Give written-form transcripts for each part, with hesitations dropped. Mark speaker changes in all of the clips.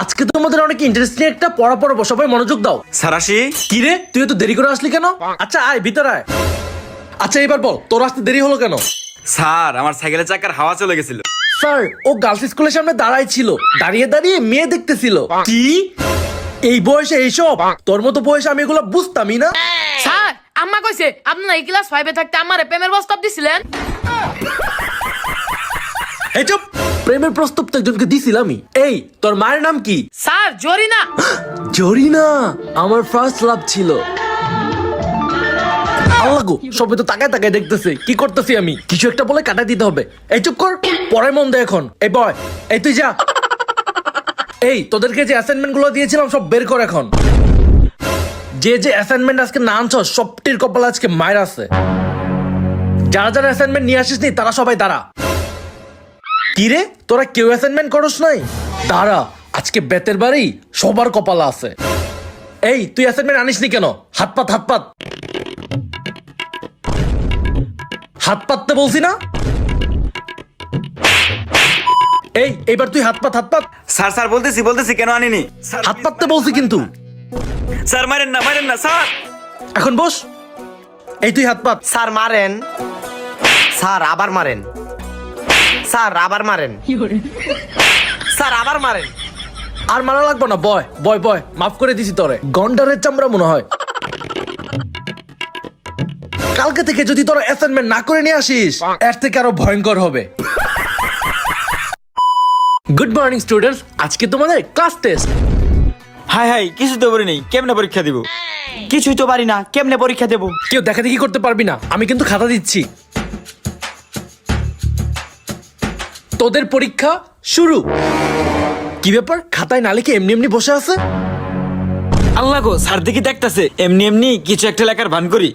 Speaker 1: আজকে তোমাদের অনেক ইন্টারেস্টিং একটা পড়া পড়াবো, সবাই মনোযোগ দাও।
Speaker 2: স্যার আসি।
Speaker 1: কি রে, তুই এত দেরি করে আসলি কেন? আচ্ছা আয় ভিতরে আয়। আচ্ছা এবার বল, তোর আসতে দেরি হলো কেন?
Speaker 2: স্যার আমার সাইকেলের চাকার হাওয়া চলে গেছিল।
Speaker 1: স্যার ও গার্লস স্কুলের সামনে দাঁড়াই ছিল, দাঁড়িয়ে দাঁড়িয়ে মেয়ে দেখতেছিল। কি এই বয়সে এইসব? তোর মতো বয়সে আমি এগুলো বুঝতামই না।
Speaker 3: স্যার আম্মা কইছে আপনি এই ক্লাস 5 এ থাকতে আমারে প্রেমের প্রস্তাব দিছিলেন।
Speaker 1: এই চুপ, প্রেমের প্রস্তাব তো একজনকে দিছিলামই। এই তোর মায়ের নাম কি?
Speaker 3: স্যার জরিনা।
Speaker 1: জরিনা আমার ফার্স্ট লাভ ছিল। আল্লাহ গো, সবাই তো তাকায় তাকায় দেখতেছে, কি করতেছি আমি? কিছু একটা বলে কাটা দিতে হবে। এই চুপ কর, পরে মন দে এখন। এই বয়, এই তুই যা। এই তোদেরকে যে অ্যাসাইনমেন্ট গুলো দিয়েছিলাম সব বের কর এখন। যে যে অ্যাসাইনমেন্ট আজকে না আনছ সবটির কপাল আজকে মায়ের আছে। যারা যারা অ্যাসাইনমেন্ট নিয়ে আসিস নি তারা সবাই দাঁড়া। কি রে, তোরা কেউ অ্যাসাইনমেন্ট করস নাই? দাঁড়া, আজকে বেতের বাড়ি সবার কপালে আছে। এই তুই অ্যাসাইনমেন্ট আনিস নি কেন? হাত পাত হাত পাত, হাত পাততে বলছি না? এই এবার তুই হাত পাত হাত পাত।
Speaker 2: স্যার স্যার বলতেছি কেন আনিনি?
Speaker 1: হাত পাততে বলছি কিন্তু।
Speaker 2: স্যার মারেন না স্যার।
Speaker 1: এখন বস। এই তুই হাত পাত।
Speaker 4: স্যার মারেন, স্যার আবার মারেন, স্যার আবার মারেন, স্যার আবার মারেন।
Speaker 1: আর মারা লাগবো না, বয় বয় বয়, মাফ করে দিছি তোরে। গন্ডারের চামড়া মনে হয়। কালকে থেকে যদি তোরা অ্যাসাইনমেন্ট না করে নিয়ে আসিস এর থেকে আরো ভয়ঙ্কর হবে। গুড মর্নিং স্টুডেন্টস, আজকে তোমাদের ক্লাস টেস্ট।
Speaker 2: হাই কিছু তো বলি নেই, কেমনে পরীক্ষা দিব?
Speaker 4: কিছুই তো পারি না, কেমনে পরীক্ষা দেব?
Speaker 1: কেউ দেখা দেখি করতে পারবি না, আমি কিন্তু খাতা দিচ্ছি। তোদের পরীক্ষা শুরু। কি ব্যাপার, খাতায় না লিখে এমনি এমনি বসে আছে?
Speaker 2: আল্লাহ গো, স্যার দেখি দেখতাছে এমনি কিছু একটা লেখার ভান করি।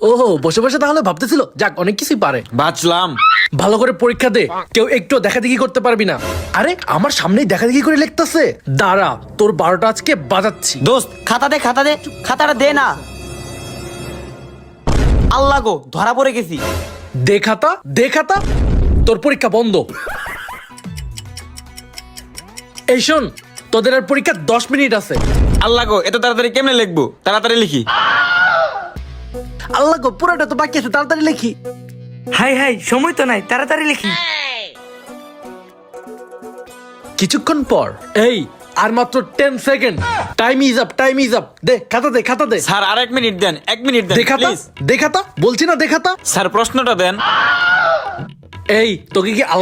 Speaker 1: ওহো, বসে বসে তাহলে ভাবতেছিল, যাক অনেক কিছুই পারে।
Speaker 2: বাঁচলাম।
Speaker 1: ভালো করে পরীক্ষা দে, কেউ একটু দেখা দেখি করতে পারবি না। আরে আমার সামনেই দেখা দেখি করে লিখতেছে। দাঁড়া, তোর 12টা আজকে বাজাচ্ছি।
Speaker 4: দোস্ত খাতা দে, খাতাটা দে না। আল্লাহ গো, ধরা পড়ে গেছি।
Speaker 1: দে খাতা, তোর পরীক্ষা বন্ধ। এই শোন, তোদের আর পরীক্ষা 10 মিনিট আছে।
Speaker 2: আল্লাহ গো, এত তাড়াতাড়ি কেমনে লিখবো? তাড়াতাড়ি লিখি।
Speaker 1: আল্লাহ গো, পুরোটা তো বাকি আছে, তাড়াতাড়ি লিখি।
Speaker 4: হাই সময় তো নাই, তাড়াতাড়ি লিখি।
Speaker 1: কিছুক্ষণ পর, এই আর মাত্র 10 সেকেন্ড। Time is up. দে খাতা দে।
Speaker 2: স্যার আর 1 মিনিট দেন, 1 মিনিট দেন প্লিজ।
Speaker 1: দে খাতা বলছি না, দে খাতা।
Speaker 2: স্যার প্রশ্নটা দেন।
Speaker 1: এই তোকে কি আলাদা